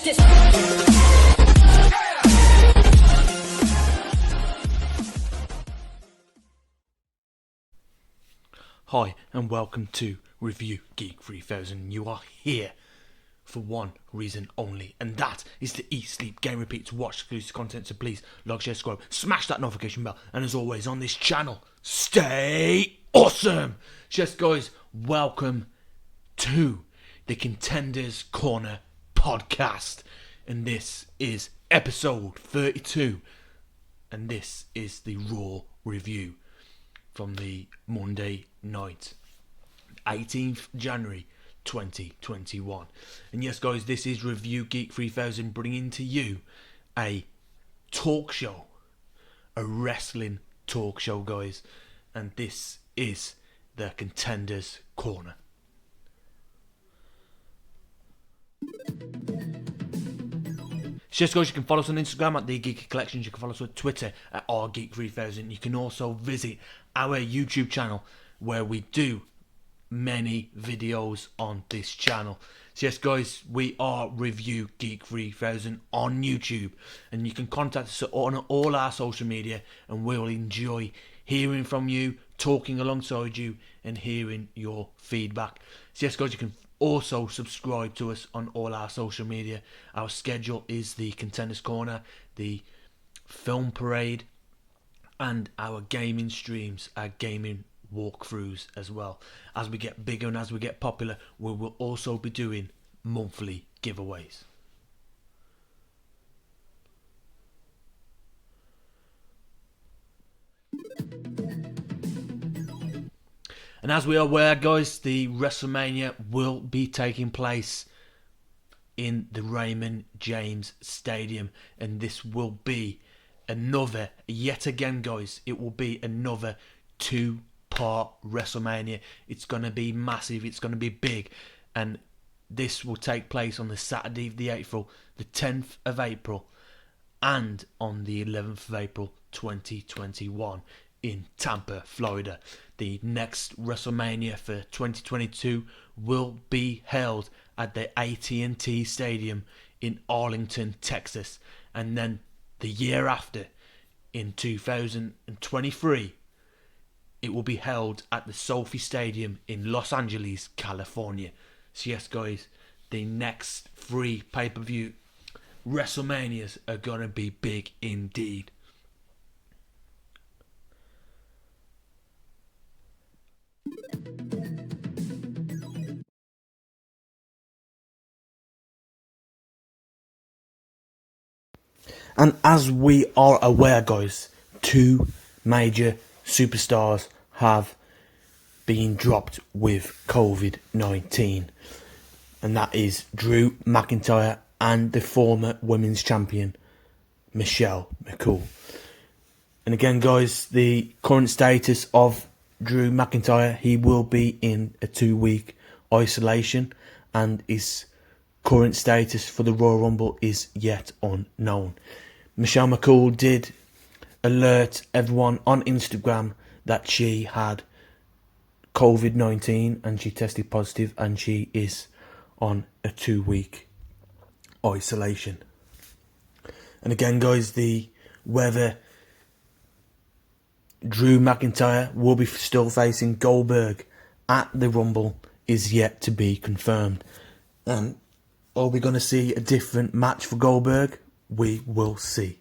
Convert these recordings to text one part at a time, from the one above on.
Check this. Hi and welcome to Review Geek 3000. You are here for one reason only, and that is to eat, sleep, game, repeat, to watch exclusive content. So please like, share, subscribe, smash that notification bell, and as always on this channel, stay awesome. Yes guys, welcome to the Contenders Corner podcast, and this is episode 32, and this is the Raw review from the Monday night, 18th January 2021. And yes guys, this is Review Geek 3000 bringing to you a talk show, a wrestling talk show guys, and this is the Contenders Corner. So yes guys, you can follow us on Instagram at The Geeky Collections. You can follow us on Twitter at RGeek3000. You can also visit our YouTube channel where we do many videos on this channel. So yes guys, we are Review Geek 3000 on YouTube, and you can contact us on all our social media, and we'll enjoy hearing from you, talking alongside you, and hearing your feedback. So yes guys, you can also subscribe to us on all our social media. Our schedule is the Contenders Corner, the Film Parade, and our gaming streams, our gaming walkthroughs as well. As we get bigger and as we get popular, we will also be doing monthly giveaways. And as we are aware guys, the WrestleMania will be taking place in the Raymond James Stadium, and this will be another, yet again guys, it will be another two-part WrestleMania. It's going to be massive, it's going to be big, and this will take place on the Saturday of the April, the 10th of April, and on the 11th of April 2021 in Tampa, Florida. The next WrestleMania for 2022 will be held at the AT&T Stadium in Arlington, Texas, and then the year after, in 2023, it will be held at the Sophie Stadium in Los Angeles, California. So yes guys, the next 3 pay-per-view WrestleManias are gonna be big indeed. And as we are aware guys, 2 major superstars have been dropped with COVID-19, and that is Drew McIntyre and the former women's champion McCool. And again guys, the current status of Drew McIntyre, he will be in a 2-week isolation, and his current status for the Royal Rumble is yet unknown. McCool did alert everyone on Instagram that she had COVID-19 and she tested positive, and she is on a 2-week isolation. And again guys, the whether Drew McIntyre will be still facing Goldberg at the Rumble is yet to be confirmed. And are we going to see a different match for Goldberg? We will see.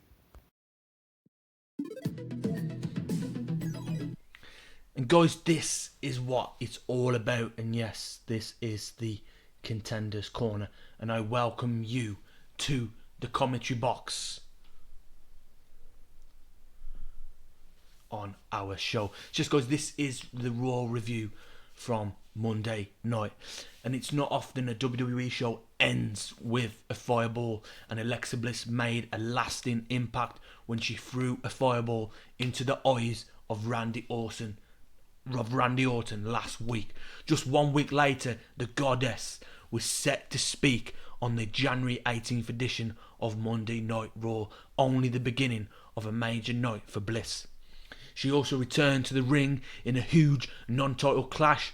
And guys, this is what it's all about. And yes, this is the Contenders Corner, and I welcome you to the commentary box on our show. Just guys, this is the Raw review from Monday night, and it's not often a WWE show ends with a fireball, and Alexa Bliss made a lasting impact when she threw a fireball into the eyes of Randy Orton last week. Just 1 week later, the goddess was set to speak on the January 18th edition of Monday Night Raw, only the beginning of a major night for Bliss. She also returned to the ring in a huge non-title clash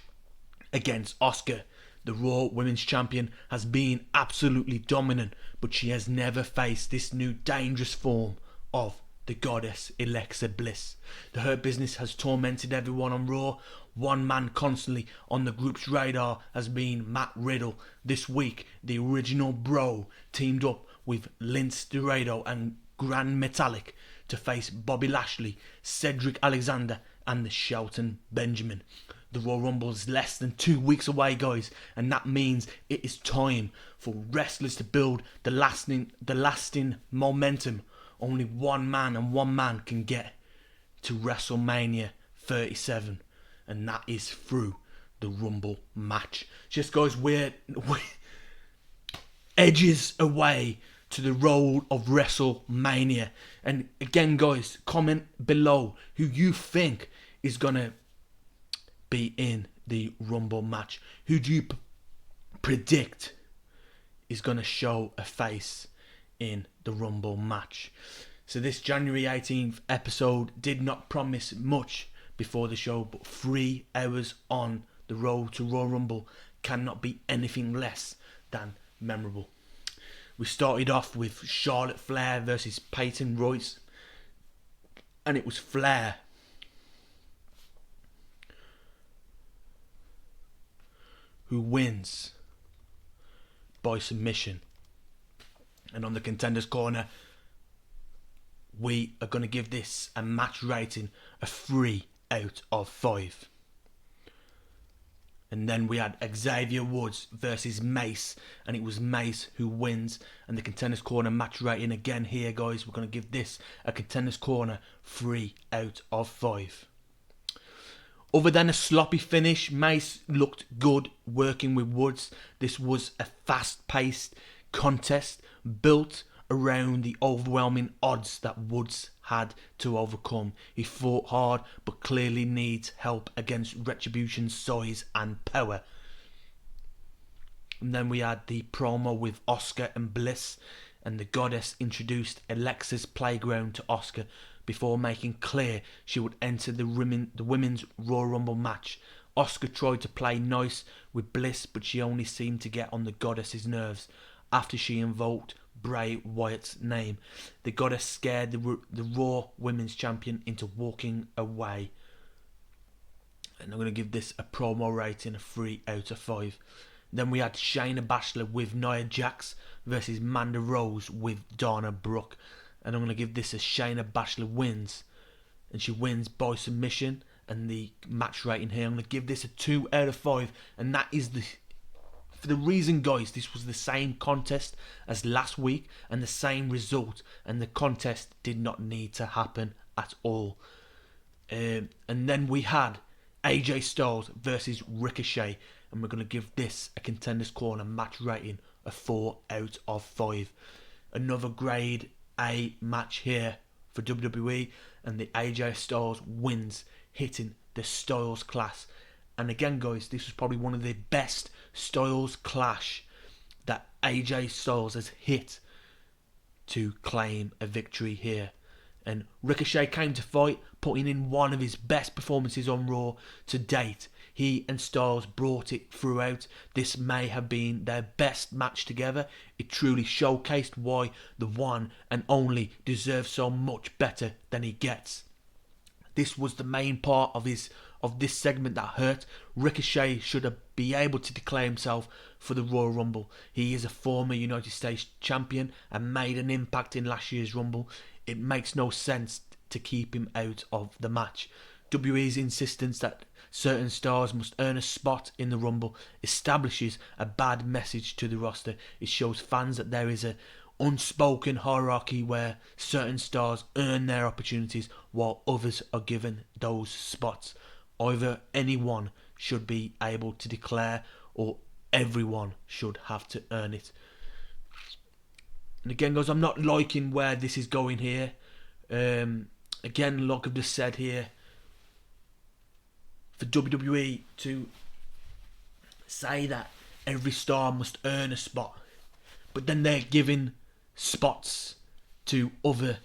against Asuka, The Raw Women's Champion has been absolutely dominant, but she has never faced this new dangerous form of the goddess Alexa Bliss. The Hurt Business has tormented everyone on Raw. One man constantly on the group's radar has been Matt Riddle. This week, the original Bro teamed up with Lince Dorado and Grand Metalik to face Bobby Lashley, Cedric Alexander and the Shelton Benjamin. The Royal Rumble is less than 2 weeks away, guys, and that means it is time for wrestlers to build the lasting momentum only one man and one man can get to WrestleMania 37, and that is through the Rumble match. Just, guys, we're edges away to the road of WrestleMania. And again, guys, comment below who you think is gonna be in the Rumble match. Who do you predict is gonna show a face in the Rumble match? So this January 18th episode did not promise much before the show, but 3 hours on the road to Royal Rumble cannot be anything less than memorable. We started off with Charlotte Flair versus Peyton Royce, and it was Flair who wins by submission. And on the Contenders corner, we are going to give this a match rating of 3 out of 5. And then we had Xavier Woods versus Mace, and it was Mace who wins. And the Contenders Corner match rating again here, guys, we're going to give this a Contenders Corner 3 out of 5. Other than a sloppy finish, Mace looked good working with Woods. This was a fast-paced contest built around the overwhelming odds that Woods had to overcome. He fought hard but clearly needs help against Retribution's size and power. And then we had the promo with Asuka and Bliss, and the goddess introduced Alexa's playground to Asuka before making clear she would enter the women's Royal Rumble match. Asuka tried to play nice with Bliss, but she only seemed to get on the goddess's nerves after she invoked Bray Wyatt's name. The goddess scared the Raw Women's Champion into walking away. And I'm going to give this a promo rating of 3 out of 5. Then we had Shayna Baszler with Nia Jax versus Mandy Rose with Dana Brooke. And I'm going to give this a Shayna Baszler wins. And she wins by submission. And the match rating here, I'm going to give this a 2 out of 5. And that is for the reason, guys, this was the same contest as last week and the same result, and the contest did not need to happen at all. And then we had AJ Styles versus Ricochet, and we're going to give this a Contenders Corner match rating of 4 out of 5. Another grade A match here for WWE, and the AJ Styles wins, hitting the Styles class. And again, guys, this was probably one of the best Styles clash that AJ Styles has hit to claim a victory here. And Ricochet came to fight, putting in one of his best performances on Raw to date. He and Styles brought it throughout. This may have been their best match together. It truly showcased why the one and only deserves so much better than he gets. This was the main part of this segment that hurt. Ricochet should be able to declare himself for the Royal Rumble. He is a former United States champion and made an impact in last year's Rumble. It makes no sense to keep him out of the match. WWE's insistence that certain stars must earn a spot in the Rumble establishes a bad message to the roster. It shows fans that there is a unspoken hierarchy where certain stars earn their opportunities while others are given those spots. Either anyone should be able to declare, or everyone should have to earn it. And again, guys, I'm not liking where this is going here. Again, like I've just said here, for WWE to say that every star must earn a spot, but then they're giving spots to other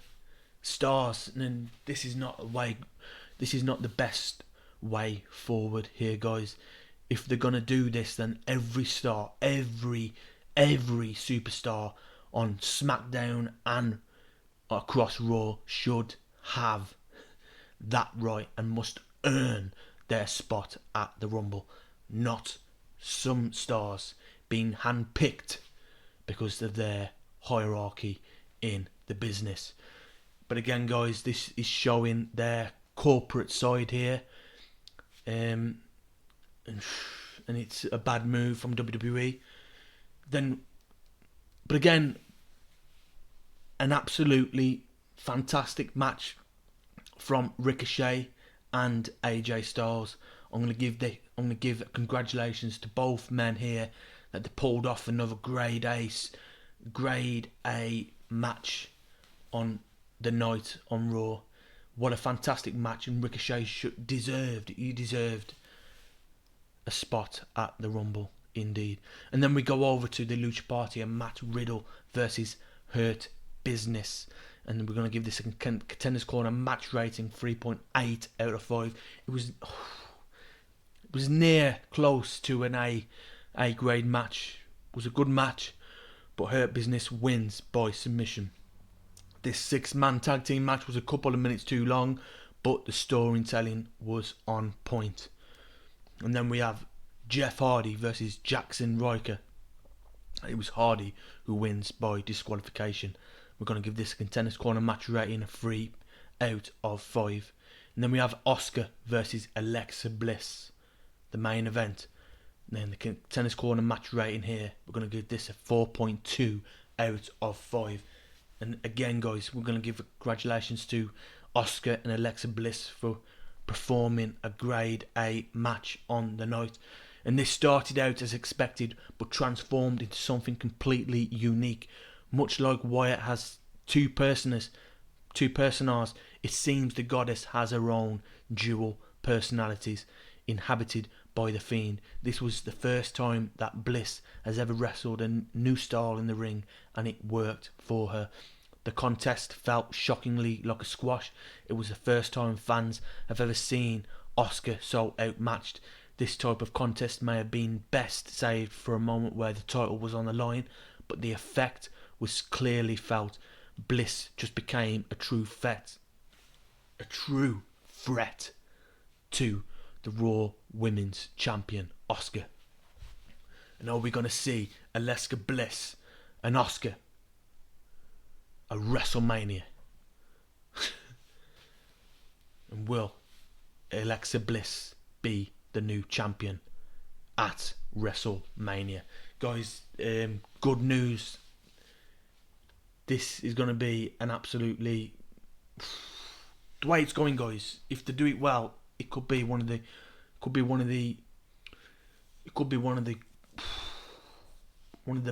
stars, and this is not a way. This is not the best way forward here, guys. if they're gonna do this, then every star, every superstar on SmackDown and across Raw should have that right and must earn their spot at the Rumble, not some stars being handpicked because of their hierarchy in the business. But again, guys, this is showing their corporate side here, and it's a bad move from WWE. But again, an absolutely fantastic match from Ricochet and AJ Styles. I'm gonna give congratulations to both men here that they pulled off another grade A match on the night on Raw. What a fantastic match, and Ricochet deserved a spot at the Rumble, indeed. And then we go over to the Lucha Party and Matt Riddle versus Hurt Business. And we're going to give this a Contenders Corner match rating 3.8 out of 5. It was near close to an A grade match. It was a good match, but Hurt Business wins by submission. This 6-man tag team match was a couple of minutes too long, but the storytelling was on point. And then we have Jeff Hardy versus Jackson Ryker. It was Hardy who wins by disqualification. We're going to give this a Contenders Corner match rating of 3 out of 5. And then we have Asuka versus Alexa Bliss, the main event. And then the Contenders Corner match rating here, we're going to give this a 4.2 out of 5. And again, guys, we're going to give congratulations to Asuka and Alexa Bliss for performing a grade A match on the night. And this started out as expected, but transformed into something completely unique. Much like Wyatt has two personas, it seems the goddess has her own dual personalities inhabited by the Fiend. This was the first time that Bliss has ever wrestled a new style in the ring, and it worked for her. The contest felt shockingly like a squash. It was the first time fans have ever seen Asuka so outmatched. This type of contest may have been best saved for a moment where the title was on the line, but the effect was clearly felt. Bliss just became a true threat to the Raw Women's Champion, Asuka. And are we going to see Alexa Bliss and Asuka at WrestleMania? And will Alexa Bliss be the new champion at WrestleMania? Guys, good news. This is going to be an absolutely... The way it's going, guys, if they do it well, it could be one of the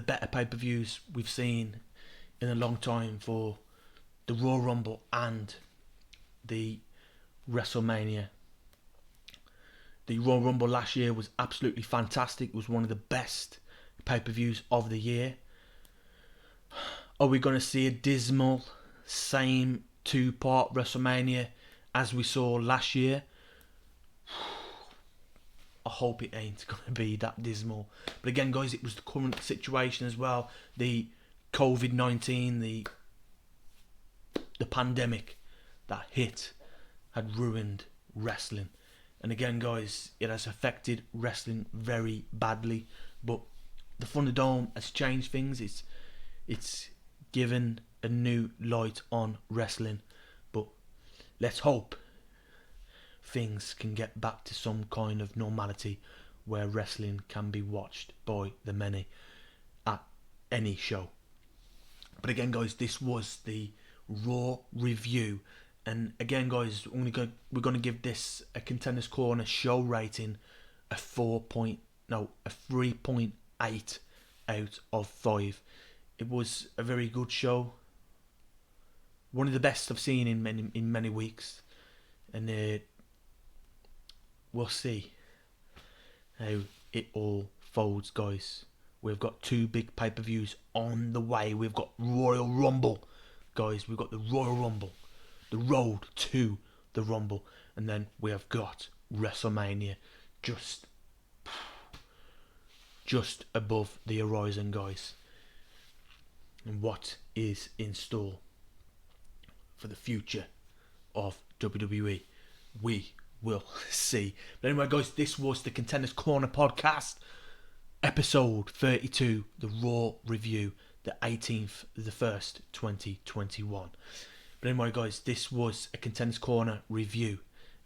better pay-per-views we've seen in a long time for the Royal Rumble and the WrestleMania. The Royal Rumble last year was absolutely fantastic. It was one of the best pay-per-views of the year. Are we going to see a dismal same 2-part WrestleMania as we saw last year? I hope it ain't going to be that dismal. But again, guys, it was the current situation as well. The COVID-19, the pandemic that hit had ruined wrestling. And again, guys, it has affected wrestling very badly. But the Thunderdome has changed things. It's given a new light on wrestling. But let's hope things can get back to some kind of normality where wrestling can be watched by the many at any show. But again, guys, this was the Raw review. And again, guys, we're going to give this a Contenders Corner show rating a 3.8 out of 5. It was a very good show. One of the best I've seen in many weeks. And we'll see how it all folds, guys. We've got 2 big pay-per-views on the way. We've got Royal Rumble, guys. We've got the Royal Rumble, the road to the Rumble, and then we have got WrestleMania. Just just above the horizon, guys. And what is in store for the future of WWE, we will see. But anyway, guys, this was the Contenders Corner podcast, episode 32, the Raw review, the 18th of the 1st, 2021. But anyway, guys, this was a Contenders Corner review,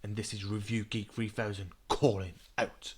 and this is Review Geek 3000 calling out.